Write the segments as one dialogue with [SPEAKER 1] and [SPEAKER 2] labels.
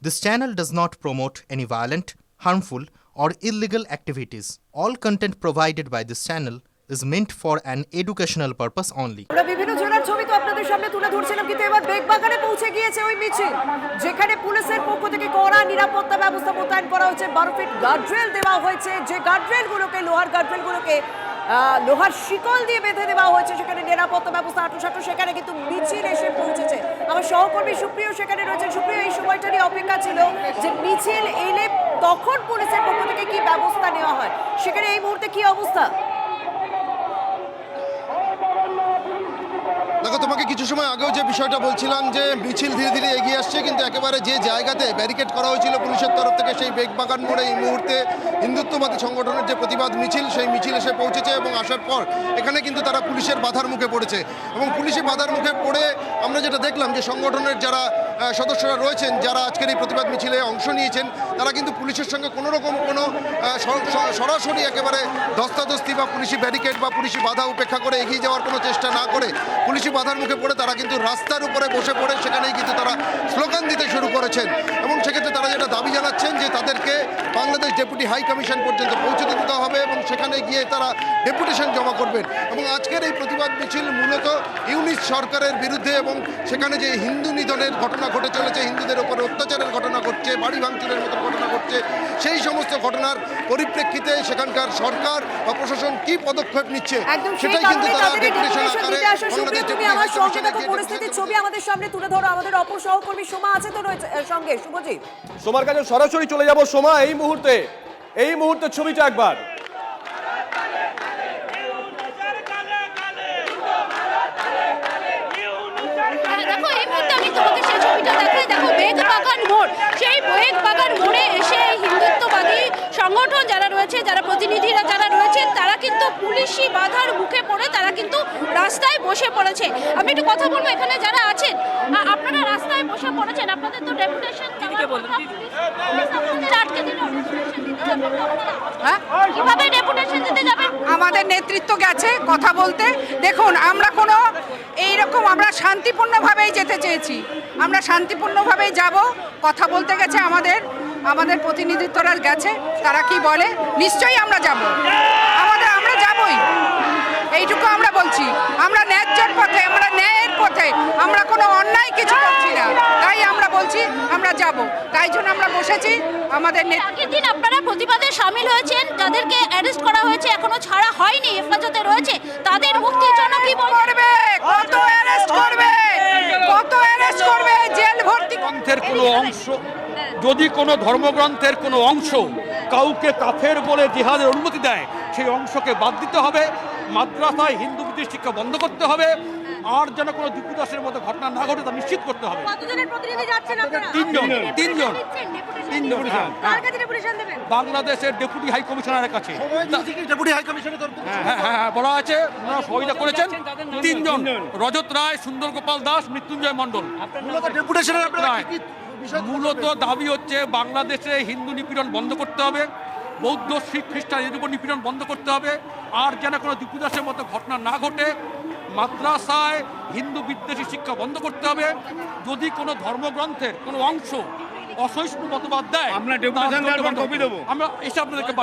[SPEAKER 1] This channel does not promote any violent, harmful, or illegal activities. All content provided by this channel is meant for an educational purpose only.
[SPEAKER 2] আমরা বিভিন্ন জেলার ছবি তো আপনাদের সামনে তুলে ধরছিলাম, কিন্তু এবার বেগবাগানে পৌঁছে গিয়েছে ওই মিছিল, যেখানে পুলিশের পক্ষ থেকে কড়া নিরাপত্তা ব্যবস্থা মোতায়েন করা হয়েছে। 12 ফিট গার্ডরেল দেওয়া হয়েছে, যে গার্ডরেলগুলোকে লোহার শিকল দিয়ে বেঁধে দেওয়া হয়েছে। সেখানে নিরাপত্তা ব্যবস্থা আঁটুসাঁটু, সেখানে কিন্তু মিছিল এসে পৌঁছেছে। আমার সহকর্মী সুপ্রিয় সেখানে রয়েছেন। সুপ্রিয়, এই সময়টা নিয়ে অপেক্ষা ছিল যে মিছিল এলে তখন পুলিশের পক্ষ থেকে কি ব্যবস্থা নেওয়া হয়, সেখানে এই মুহূর্তে কি অবস্থা?
[SPEAKER 3] দেখো, তোমাকে কিছু সময় আগেও যে বিষয়টা বলছিলাম যে মিছিল ধীরে ধীরে এগিয়ে আসছে, কিন্তু একেবারে যে জায়গাতে ব্যারিকেড করা হয়েছিল পুলিশের তরফ থেকে, সেই বেগবাগান মোড়ে এই মুহূর্তে হিন্দুত্ববাদী সংগঠনের যে প্রতিবাদ মিছিল, সেই মিছিল এসে পৌঁছেছে এবং আসার পর এখানে কিন্তু তারা পুলিশের বাধার মুখে পড়েছে। এবং পুলিশি বাধার মুখে পড়ে আমরা যেটা দেখলাম যে সংগঠনের যারা সদস্যরা রয়েছেন, যারা আজকের এই প্রতিবাদ মিছিলে অংশ নিয়েছেন, তারা কিন্তু পুলিশের সঙ্গে কোনো রকম কোনো সরাসরি একেবারে ধস্তাধস্তি বা পুলিশি ব্যারিকেড বা পুলিশি বাধা উপেক্ষা করে এগিয়ে যাওয়ার কোনো চেষ্টা না করে পুলিশি বাধার মুখে পড়ে তারা কিন্তু রাস্তার উপরে বসে পড়ে সেখানেই কিন্তু তারা স্লোগান দিতে শুরু করেছেন। এবং সেক্ষেত্রে তারা যেটা দাবি জানাচ্ছেন যে তাদেরকে বাংলাদেশ ডেপুটি হাই কমিশন পর্যন্ত পৌঁছে দিতে হবে এবং সেখানে গিয়ে তারা ডেপুটেশন জমা করবেন। এবং আজকের এই প্রতিবাদ মিছিল মূলত ইউনিট সরকারের বিরুদ্ধে এবং সেখানে যে হিন্দু নিধনের ঘটনা ঘটে চলেছে, হিন্দুদের উপরে অত্যাচারের ঘটনা ঘটছে, বাড়ি ভাঙচুরের মতো ঘটনা ঘটছে, সেই সমস্ত ঘটনার পরিপ্রেক্ষিতে সেখানকার সরকার বা প্রশাসন কি পদক্ষেপ নিচ্ছে সেটাই কিন্তু তারা ডেপুটেশন আকারে
[SPEAKER 2] পরিস্থিতির ছবি আমাদের সামনে তুলে ধরো। আমাদের অপর সহকর্মী সোমা আছে তো সঙ্গে, শুভজিৎ।
[SPEAKER 4] সোমার কাছে সরাসরি চলে যাব। সোমা, এই মুহূর্তে ছবিটা একবার।
[SPEAKER 5] দেখো, এই মুহূর্তে আমি তোমাকে সেই ছবিটা দেখাই। দেখো, বেগবাগান মোড়, সেই বেগবাগান মোড়ে এসে হিন্দুত্ববাদী সংগঠন যারা রয়েছে, যারা প্রতিনিধিরা যারা রয়েছেন, তারা কিন্তু পুলিশি বাধার মুখে পড়ে তারা কিন্তু রাস্তায় বসে পড়েছে। আমি একটু কথা বলবো, এখানে যারা আছেন, আপনারা রাস্তায় বসে পড়েছেন, আপনাদের তো ডেপুটেশন আটকে দিল। কিভাবে ডেপুটেশন দিতে যাবেন?
[SPEAKER 6] আমাদের নেতৃত্ব গেছে কথা বলতে। দেখুন, আমরা কোনো এইরকম আমরা শান্তিপূর্ণভাবেই যেতে চেয়েছি, আমরা শান্তিপূর্ণভাবেই যাব। কথা বলতে গেছে আমাদের প্রতিনিধিত্বরা গেছে, তারা কি বলে নিশ্চয়ই আমরা যাব, আমরা যাবই, এইটুকু আমরা বলছি। আমরা ন্যায্যর পথে, আমরা ন্যায়ের পথে, আমরা কোনো অন্যায় কিছু করছি না, তাই আমরা বলছি আমরা যাব। তাই জন্য আমরা বসেছি। আমাদের
[SPEAKER 5] আগের দিন আপনারা প্রতিবাদে সামিল হয়েছেন, যাদেরকে অ্যারেস্ট করা হয়েছে এখনো ছাড়া হয়নি, হেফাজতে রয়েছে, তাদের মুক্তির জন্য কি বলবে?
[SPEAKER 6] কত অ্যারেস্ট করবে, জেল ভর্তি।
[SPEAKER 7] গ্রন্থের কোনো অংশ, যদি কোনো ধর্মগ্রন্থের কোনো অংশ কাউকে কাফের বলে জিহাদের অনুমতি দেয়, সেই অংশকে বাদ দিতে হবে। মাদ্রাসায় হিন্দু বিদ্বেষ শিক্ষা বন্ধ করতে হবে। আর যেন কোনো দিকুদাসের মতো ঘটনা না ঘটে তা নিশ্চিত করতে হবে।
[SPEAKER 5] কতজনের প্রতিনিধি যাচ্ছেন আপনারা?
[SPEAKER 7] তিনজন। বাংলাদেশের ডেপুটি হাই কমিশনারের কাছে বলা আছে, ওনারা সহযোগিতা করেছেন তিনজন: রজত রায়, সুন্দর গোপাল দাস, মৃত্যুঞ্জয় মণ্ডল। মূলত দাবি হচ্ছে বাংলাদেশে হিন্দু নিপীড়ন বন্ধ করতে হবে, বৌদ্ধ, শিখ, খ্রিস্টান এর উপর নিপীড়ন বন্ধ করতে হবে। আর যেন কোনো দিকুদাসের মতো ঘটনা না ঘটে। মাদ্রাসায় হিন্দু বিদ্বেষী শিক্ষা বন্ধ করতে হবে। যদি কোনো ধর্মগ্রন্থের কোনো অংশ অসহিষ্ণু মতবাদ দেয়, আমরা এসে আপনাদেরকে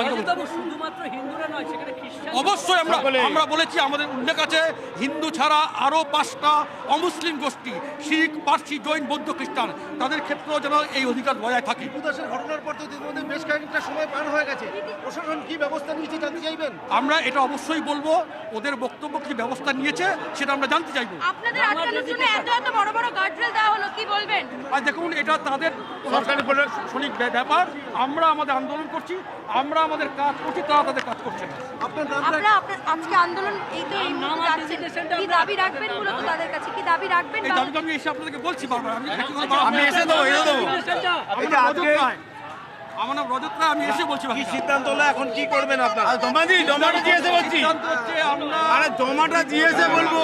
[SPEAKER 7] অবশ্যই আমরা বলেছি, আমাদের উল্লেখ আছে হিন্দু ছাড়া আরো 5টা অমুসলিম গোষ্ঠী, শিখ, পার্সি, জৈন, বৌদ্ধ, খ্রিস্টান, তাদের ক্ষেত্রেও যেন এই অধিকার বজায় থাকে।
[SPEAKER 3] ঘটনার পর তো বেশ খানিকটা সময় পার হয়ে গেছে, প্রশাসন কি ব্যবস্থা নিয়েছে জানতে চাইবেন?
[SPEAKER 7] আমরা এটা অবশ্যই বলবো, ওদের বক্তব্য কি ব্যবস্থা নিয়েছে সেটা আমরা জানতে চাইবো।
[SPEAKER 5] আপনাদের আটকানোর জন্য এত বড় বড় গার্ডরেল দেওয়া হলো, কি বলবেন?
[SPEAKER 7] আর দেখুন, এটা তাদের সঠিক ব্যাপার। আমরা আমাদের আন্দোলন করছি, আমরা আমাদের কাজ করছি, তারা তাদের কাজ করছে না।
[SPEAKER 5] আপনারা আজকে আন্দোলন এই তো কি দাবি রাখবেন? মূলত তাদের কাছে কি দাবি রাখবেন?
[SPEAKER 7] এই দাবি আমি এসে আপনাদেরকে বলছি বারবার। আমার নাম রজত রায়, আমি এসে বলছি।
[SPEAKER 8] কি সিদ্ধান্ত হলো, এখন কি করবেন আপনারা? জমাটা দিয়েছে বলছি, জমাটা দিয়েছে বলবো।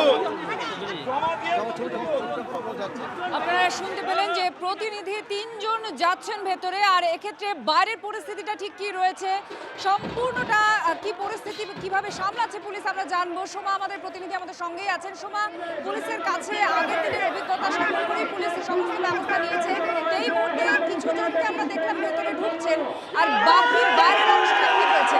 [SPEAKER 2] আপনারা শুনতে পেলেন যে প্রতিনিধি 3 জন যাচ্ছেন ভেতরে, আর এক্ষেত্রে বাইরের পরিস্থিতিটা ঠিক কি রয়েছে, সম্পূর্ণটা কি পরিস্থিতি কিভাবে সামলাচ্ছে পুলিশ আমরা জানবো। সোমা আমাদের প্রতিনিধি আমাদের সঙ্গেই আছেন। সোমা, পুলিশের কাছে আগের দিনের অভিজ্ঞতা সংগ্রহ করে পুলিশের সমস্ত ব্যবস্থা নিয়েছে, এই মুহূর্তে কিছুজন দেখলাম ভেতরে ঢুকছেন, আর বাকি বাইরের অবস্থা কি রয়েছে?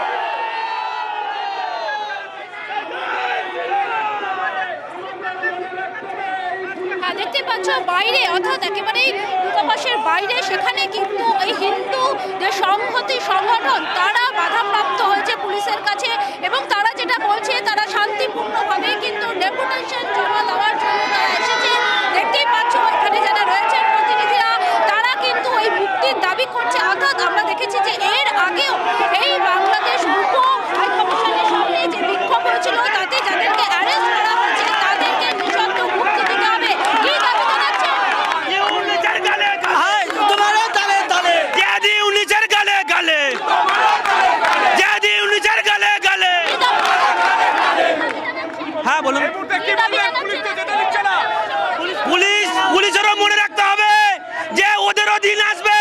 [SPEAKER 5] দেখতে পাচ্ছ বাইরে, অর্থাৎ একেবারেই দূতাবাসের বাইরে, সেখানে কিন্তু এই হিন্দু যে সংহতি সংগঠন তারা বাধাপ্রাপ্ত হয়েছে পুলিশের কাছে, এবং তারা যেটা বলছে তারা শান্তিপূর্ণভাবে কিন্তু ডেপুটেশন জমা দেওয়ার জন্য তারা এসেছে। দেখতেই পাচ্ছ এখানে যারা রয়েছেন প্রতিনিধিরা, তারা কিন্তু এই মুক্তির দাবি করছে। অর্থাৎ আমরা দেখেছি যে এর আগেও এই বাংলাদেশ উপ হাইকমিশনের সামনে যে বিক্ষোভ হয়েছিল, তাতে যাদেরকে অ্যারেস্ট করা হয়েছে তাদেরকে নিঃশর্ত মুক্তি দিতে হবে। কি দাবি জানাচ্ছেন?
[SPEAKER 8] হ্যাঁ বলুন।
[SPEAKER 5] কি দাবি জানাচ্ছেন?
[SPEAKER 8] পুলিশেরও মনে রাখতে হবে যে ওদেরও দিন আসবে।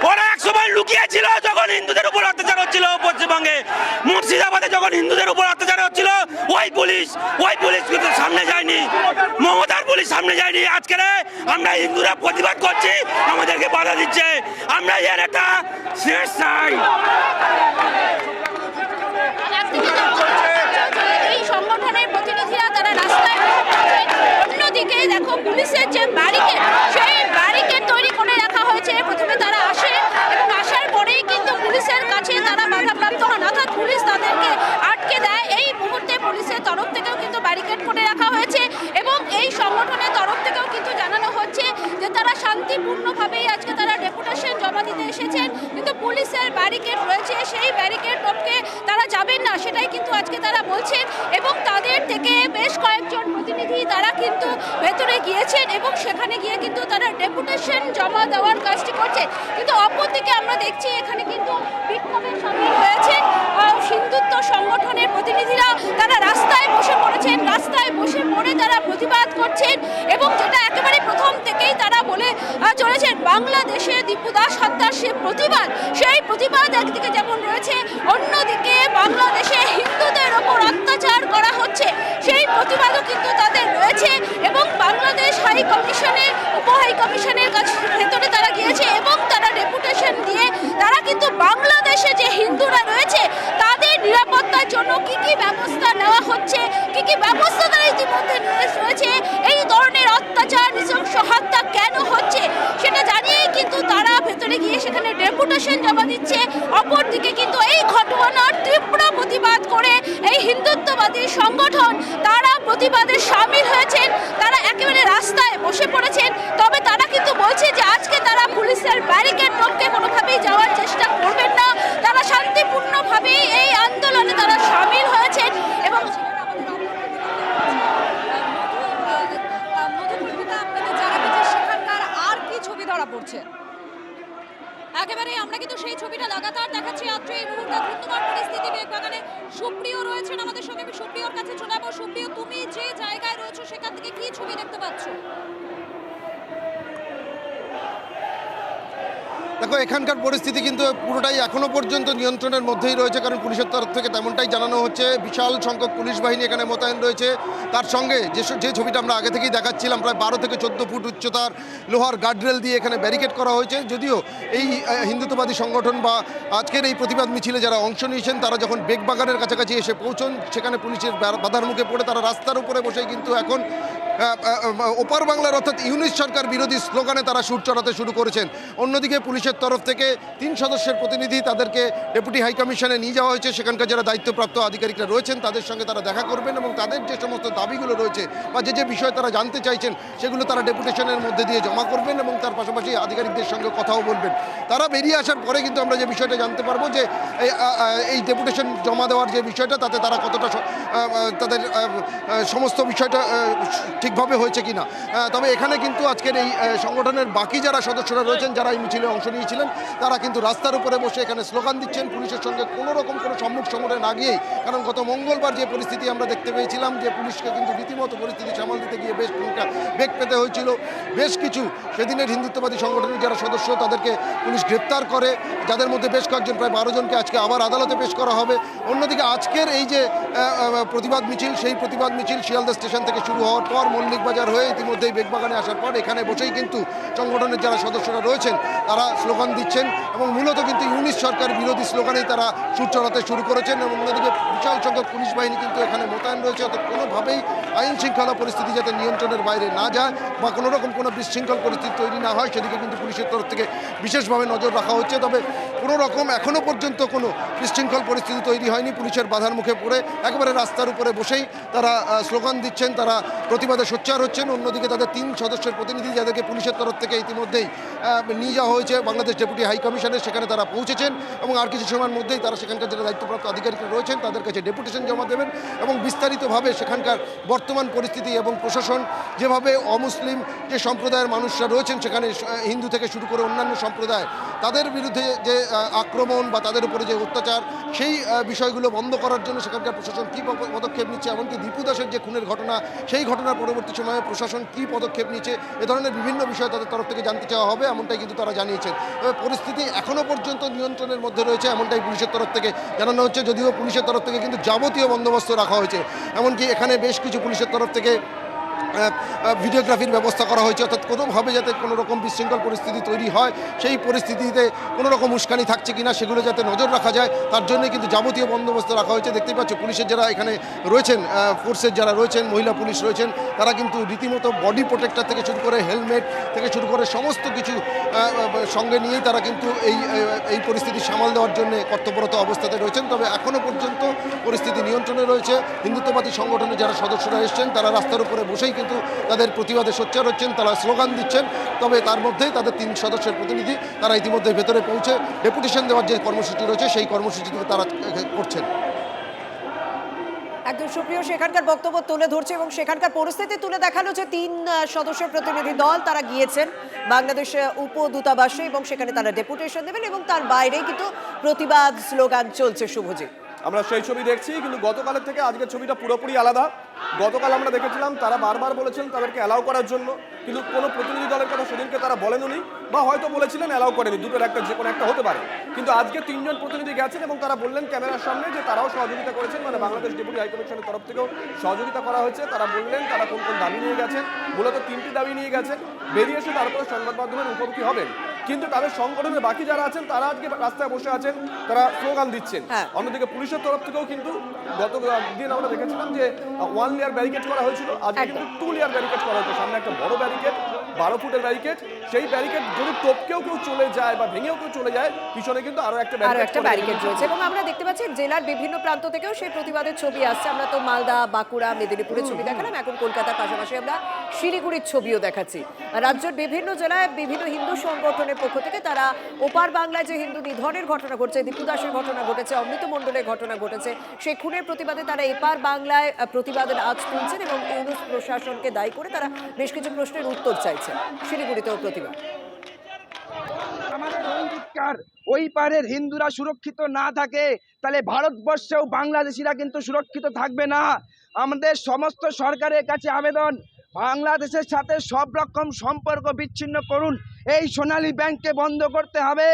[SPEAKER 8] ওরা একসময় লুকিয়েছিল যখন হিন্দুদের উপর অত্যাচার হচ্ছিল পশ্চিমবঙ্গে, মুর্শিদাবাদে যখন হিন্দুদের উপর অত্যাচার হচ্ছিল, ওই পুলিশ কিন্তু সামনে যায়নি, মমতার পুলিশ সামনে যায়নি। আজকে আমরা হিন্দুরা প্রতিবাদ করছি, আমাদেরকে বাধা দিচ্ছে। আমরা এর একটা শেষ চাই।
[SPEAKER 5] এই সংগঠনের প্রতিনিধিরা তারা রাস্তায় বসে পড়েছে। অন্যদিকে দেখো পুলিশের যে ব্যারিকেড, সেই ব্যারিকেড তৈরি করে রাখা হয়েছে। প্রথমে তারা আসে এবং আসার পরেই কিন্তু পুলিশের কাছে তারা বাধাপ্রাপ্ত হন, অর্থাৎ পুলিশ তাদেরকে আটকে দেয়। এই মুহূর্তে পুলিশের তরফ থেকেও কিন্তু ব্যারিকেড করে রাখা হয়েছে, এবং এই সংগঠনের তরফ থেকেও কিন্তু জানানো হচ্ছে যে তারা শান্তিপূর্ণভাবেই আজকে তারা ডেপুটেশন জমা দিতে এসেছেন, কিন্তু পুলিশের ব্যারিকেড রয়েছে, সেই ব্যারিকেড টপকে তারা যাবেন না, সেটাই কিন্তু আজকে তারা বলছেন। এবং তাদের থেকে বেশ কয়েকজন প্রতিনিধি তারা কিন্তু ভেতরে গিয়েছেন এবং সেখানে গিয়ে কিন্তু তারা ডেপুটেশন জমা দেওয়ার কাজটি করছে। কিন্তু অপরদিকে আমরা দেখছি এখানে কিন্তু বিক্ষোভে সামিল হয়েছেন হিন্দুত্ব সংগঠনের প্রতিনিধিরা। তারা রাস্তায় বসে পড়েছেন, রাস্তায় বসে পড়ে তারা প্রতিবাদ করছেন, এবং যেটা একেবারে প্রথম থেকেই তারা বলে চলেছেন, বাংলাদেশে দীপু দাস হত্যার সে প্রতিবাদ, সেই প্রতিবাদ একদিকে যেমন রয়েছে, অন্যদিকে বাংলাদেশে হিন্দুদের ওপর অত্যাচার করা হচ্ছে সেই প্রতিবাদও কিন্তু তাদের রয়েছে। এবং বাংলাদেশ হাই কমিশনের উপ হাই কমিশনের কাছে ভেতরে তারা গিয়েছে এবং তারা ডেপুটেশন দিয়ে তারা কিন্তু বাংলাদেশে যে হিন্দুরা রয়েছে তাদের নিরাপত্তার জন্য কি কি ব্যবস্থা নেওয়া হচ্ছে, কি কি ব্যবস্থা তারা ইতিমধ্যে রয়েছে, এই ধরনের অত্যাচার নৃশংস হত্যা কেন হচ্ছে সেটা জানিয়েই কিন্তু তারা ভেতরে গিয়ে সেখানে ডেপুটেশন জমা দিচ্ছে। অপরদিকে কিন্তু এই ঘটনার তীব্র প্রতিবাদ করে এই হিন্দুত্ববাদী সংগঠন তারা প্রতিবাদে সামিল হয়েছেন, তারা একেবারে রাস্তায় বসে পড়েছেন। তবে তারা কিন্তু বলছে যে আজকে তারা পুলিশের ব্যারিকেড টপকে কোনোভাবেই যাওয়ার চেষ্টা করবেন না, তারা শান্তিপূর্ণভাবেই এই আন্দোলনে তারা সামিল হয়েছেন। এবং
[SPEAKER 2] সেখানকার আর কি ছবি ধরা পড়ছে? একেবারে আমরা কিন্তু সেই ছবিটা লাগাতার দেখাচ্ছি আজকে এই মুহূর্তে ধন্যবাদ পরিস্থিতি বেগবাগানে সুপ্রিয় রয়েছেন আমাদের সঙ্গে। আমি সুপ্রিয়র কাছে চলে যাবো। সুপ্রিয়, তুমি যে জায়গায় রয়েছো সেখান থেকে কি ছবি দেখতে পাচ্ছ?
[SPEAKER 3] দেখো, এখানকার পরিস্থিতি কিন্তু পুরোটাই এখনো পর্যন্ত নিয়ন্ত্রণের মধ্যেই রয়েছে, কারণ পুলিশের তরফ থেকে তেমনটাই জানানো হচ্ছে। বিশাল সংখ্যক পুলিশ বাহিনী এখানে মোতায়েন রয়েছে। তার সঙ্গে যে ছবিটা আমরা আগে থেকেই দেখাচ্ছিলাম, প্রায় 12 থেকে 14 ফুট উচ্চতার লোহার গার্ডরেল দিয়ে এখানে ব্যারিকেড করা হয়েছে। যদিও এই হিন্দুত্ববাদী সংগঠন বা আজকের এই প্রতিবাদ মিছিলে যারা অংশ নিয়েছেন তারা যখন বেগবাগানের কাছাকাছি এসে পৌঁছন, সেখানে পুলিশের বাধার মুখে পড়ে তারা রাস্তার উপরে বসে কিন্তু এখন ওপার বাংলার অর্থাৎ ইউনিট সরকার বিরোধী স্লোগানে তারা সুর চড়াতে শুরু করেছেন। অন্যদিকে পুলিশের তরফ থেকে 3 সদস্যের প্রতিনিধি তাদেরকে ডেপুটি হাই কমিশনে নিয়ে যাওয়া হয়েছে। সেখানকার যারা দায়িত্বপ্রাপ্ত আধিকারিকরা রয়েছেন তাদের সঙ্গে তারা দেখা করবেন এবং তাদের যে সমস্ত দাবিগুলো রয়েছে বা যে বিষয় তারা জানতে চাইছেন সেগুলো তারা ডেপুটেশনের মধ্যে দিয়ে জমা করবেন এবং তার পাশাপাশি আধিকারিকদের সঙ্গে কথাও বলবেন। তারা বেরিয়ে আসার পরে কিন্তু আমরা যে বিষয়টা জানতে পারবো যে এই ডেপুটেশন জমা দেওয়ার যে বিষয়টা তাতে তারা কতটা তাদের সমস্ত বিষয়টা ঠিকভাবে হয়েছে কিনা। তবে এখানে কিন্তু আজকের এই সংগঠনের বাকি যারা সদস্যরা রয়েছেন যারা এই মিছিলে অংশ নিয়েছিলেন তারা কিন্তু রাস্তার উপরে বসে এখানে স্লোগান দিচ্ছেন, পুলিশের সঙ্গে কোনো রকম কোনো সম্মুখ সমরে না গিয়েই। কারণ গত মঙ্গলবার যে পরিস্থিতি আমরা দেখতে পেয়েছিলাম যে পুলিশকে কিন্তু রীতিমতো পরিস্থিতি সামাল দিতে গিয়ে বেশ বেগ পেতে হয়েছিল। বেশ কিছু সেদিনের হিন্দুত্ববাদী সংগঠনের যারা সদস্য তাদেরকে পুলিশ গ্রেপ্তার করে, যাদের মধ্যে বেশ কয়েকজন প্রায় 12 জনকে আজকে আবার আদালতে পেশ করা হবে। অন্যদিকে আজকের এই যে প্রতিবাদ মিছিল, সেই প্রতিবাদ মিছিল শিয়ালদা স্টেশন থেকে শুরু হওয়ার পর মল্লিক বাজার হয়ে ইতিমধ্যেই বেগবাগানে আসার পর এখানে বসেই কিন্তু সংগঠনের যারা সদস্যরা রয়েছেন তারা স্লোগান দিচ্ছেন এবং মূলত কিন্তু ইউনিশ সরকার বিরোধী স্লোগানেই তারা সুর চড়াতে শুরু করেছেন এবং অন্যদিকে বিশাল সংখ্যক পুলিশ বাহিনী কিন্তু এখানে মোতায়েন রয়েছে। অর্থাৎ কোনোভাবেই আইন শৃঙ্খলা পরিস্থিতি যাতে নিয়ন্ত্রণের বাইরে না যায় বা কোনো রকম কোনো বিশৃঙ্খল পরিস্থিতি তৈরি না হয় সেদিকে কিন্তু পুলিশের তরফ থেকে বিশেষভাবে নজর রাখা হচ্ছে। তবে কোনো রকম এখনও পর্যন্ত কোনো বিশৃঙ্খল পরিস্থিতি তৈরি হয়নি। পুলিশের বাধার মুখে পড়ে একেবারে রাস্তার উপরে বসেই তারা স্লোগান দিচ্ছেন, তারা প্রতিবাদে সোচ্চার হচ্ছেন। অন্যদিকে তাদের 3 সদস্যের প্রতিনিধি যাদেরকে পুলিশের তরফ থেকে ইতিমধ্যেই নিয়ে যাওয়া হয়েছে বাংলাদেশ ডেপুটি হাই কমিশনে, সেখানে তারা পৌঁছেছেন এবং আর কিছু সময়ের মধ্যেই তারা সেখানকার যারা দায়িত্বপ্রাপ্ত আধিকারিকরা রয়েছেন তাদের কাছে ডেপুটেশন জমা দেবেন এবং বিস্তারিতভাবে সেখানকার বর্তমান পরিস্থিতি এবং প্রশাসন যেভাবে অমুসলিম যে সম্প্রদায়ের মানুষরা রয়েছেন সেখানে হিন্দু থেকে শুরু করে অন্যান্য সম্প্রদায় তাদের বিরুদ্ধে যে আক্রমণ বা তাদের উপরে যে অত্যাচার সেই বিষয়গুলো বন্ধ করার জন্য সেখানকার প্রশাসন কী পদক্ষেপ নিচ্ছে, এমনকি দীপু দাসের যে খুনের ঘটনা সেই ঘটনার পরবর্তী সময়ে প্রশাসন কী পদক্ষেপ নিচ্ছে এ ধরনের বিভিন্ন বিষয় তাদের তরফ থেকে জানতে চাওয়া হবে এমনটাই কিন্তু তারা জানিয়েছেন। তবে পরিস্থিতি এখনও পর্যন্ত নিয়ন্ত্রণের মধ্যে রয়েছে এমনটাই পুলিশের তরফ থেকে জানানো হচ্ছে, যদিও পুলিশের তরফ থেকে কিন্তু যাবতীয় বন্দোবস্ত রাখা হয়েছে। এমনকি এখানে বেশ কিছু পুলিশের তরফ থেকে ভিডিওগ্রাফির ব্যবস্থা করা হয়েছে, অর্থাৎ কোনোভাবে যাতে কোনো রকম বিশৃঙ্খল পরিস্থিতি তৈরি হয় সেই পরিস্থিতিতে কোনো রকম উস্কানি থাকছে কিনা সেগুলো যাতে নজর রাখা যায় তার জন্য কিন্তু যাবতীয় বন্দোবস্ত রাখা হয়েছে। দেখতেই পাচ্ছ পুলিশের যারা এখানে রয়েছেন, ফোর্সের যারা রয়েছেন, মহিলা পুলিশ রয়েছেন, তারা কিন্তু রীতিমতো বডি প্রোটেক্টর থেকে শুরু করে হেলমেট থেকে শুরু করে সমস্ত কিছু সঙ্গে নিয়েই তারা কিন্তু এই পরিস্থিতি সামাল দেওয়ার জন্য কর্তব্যরত অবস্থাতে রয়েছেন। তবে এখনও পর্যন্ত পরিস্থিতি নিয়ন্ত্রণে রয়েছে। হিন্দুত্ববাদী সংগঠনের যারা সদস্যরা এসছেন তারা রাস্তার উপরে বসেই কিন্তু তাদের প্রতিবাদে সোচ্চার হচ্ছেন, তারা স্লোগান দিচ্ছেন। তবে তার মধ্যেই তাদের 3 সদস্যের প্রতিনিধি তারা ইতিমধ্যে ভেতরে পৌঁছে ডেপুটেশন দেওয়ার যে কর্মসূচি রয়েছে সেই কর্মসূচিটি তারা করছেন।
[SPEAKER 2] একদম সুপ্রিয় সেখানকার বক্তব্য তুলে ধরছে এবং সেখানকার পরিস্থিতি তুলে দেখালো যে 3 সদস্য প্রতিনিধি দল তারা গিয়েছেন বাংলাদেশ উপদূতাবাসে এবং সেখানে তারা ডেপুটেশন দেবেন এবং তার বাইরে কিন্তু প্রতিবাদ স্লোগান চলছে। শুভজিৎ,
[SPEAKER 4] আমরা সেই ছবি দেখছি, কিন্তু গতকালের থেকে আজকের ছবিটা পুরোপুরি আলাদা। গতকাল আমরা দেখেছিলাম তারা বারবার বলেছেন তাদেরকে অ্যালাউ করার জন্য, কিন্তু কোনো প্রতিনিধি দলের কথা সেদিনকে তারা বলেননি বা হয়তো বলেছিলেন অ্যালাউ করেনি, দুটোর একটা যে কোনো একটা হতে পারে। কিন্তু আজকে 3 জন প্রতিনিধি গেছেন এবং তারা বললেন ক্যামেরার সামনে যে তারাও সহযোগিতা করেছেন, মানে বাংলাদেশ ডেপুটি হাইকমিশনের তরফ থেকেও সহযোগিতা করা হয়েছে। তারা বললেন তারা কোন কোন দাবি নিয়ে গেছেন, মূলত 3টি দাবি নিয়ে গেছেন। বেরিয়ে এসে তারপরে সংবাদ মাধ্যমের মুখোমুখি হবেন, কিন্তু তাদের সংগঠনের বাকি যারা আছেন তারা আজকে রাস্তায় বসে আছেন, তারা স্লোগান দিচ্ছেন। অন্যদিকে পুলিশের তরফ থেকেও কিন্তু গত দিন আমরা দেখেছিলাম যে 1 লেয়ার ব্যারিকেড করা হয়েছিল, আজকে কিন্তু 2 লেয়ার ব্যারিকেড করা হয়েছে। সামনে একটা বড় ব্যারিকেড, 12 ফুটের ব্যারিকেড, সেই ব্যারিকেড যদি টপকেও কেউ চলে যায় বা ভেঙেও কেউ চলে যায় পিছনে কিন্তু আরো একটা
[SPEAKER 2] ব্যারিকেড রয়েছে এবং আমরা দেখতে পাচ্ছি জেলার বিভিন্ন প্রান্ত থেকেও সেই প্রতিবাদের ছবি আসছে। আমরা তো মালদা, বাঁকুড়া, মেদিনীপুরের ছবি দেখালাম, এখন কলকাতার পাশাপাশি আমরা শিলিগুড়ির ছবিও দেখাচ্ছি। রাজ্যের বিভিন্ন জেলায় বিভিন্ন হিন্দু সংগঠনের পক্ষ থেকে তারা ওপার বাংলায় যে হিন্দু নিধনের ঘটনা ঘটছে, দীপু দাসের ঘটনা ঘটেছে, অমৃত মণ্ডলের ঘটনা ঘটেছে, সেই খুনের প্রতিবাদে তারা এপার বাংলায় প্রতিবাদের আজ তুলছেন এবং ইউনুস প্রশাসনকে দায়ী করে তারা বেশ কিছু প্রশ্নের উত্তর চাইছেন। শিলিগুড়িতেও প্রতিবাদ।
[SPEAKER 9] আমাদের অঙ্গীকার ওই পারের হিন্দুরা সুরক্ষিত না থাকে তাহলে ভারতবর্ষেও বাংলাদেশিরা কিন্তু সুরক্ষিত থাকবে না। আমাদের সমস্ত সরকারের কাছে আবেদন, বাংলাদেশের সাথে সব রকম সম্পর্ক বিচ্ছিন্ন করুন, এই সোনালী ব্যাংককে বন্ধ করতে হবে।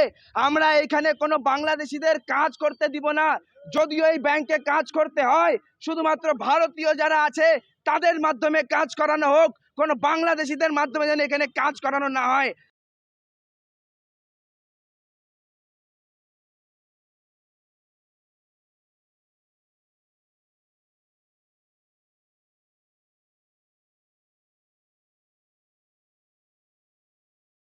[SPEAKER 9] আমরা এখানে কোনো বাংলাদেশিদের কাজ করতে দিব না। যদিও এই ব্যাংকে কাজ করতে হয় শুধুমাত্র ভারতীয় যারা আছে তাদের মাধ্যমে কাজ করানো হোক, কোনো বাংলাদেশিদের মাধ্যমে যেন এখানে কাজ করানো না হয়।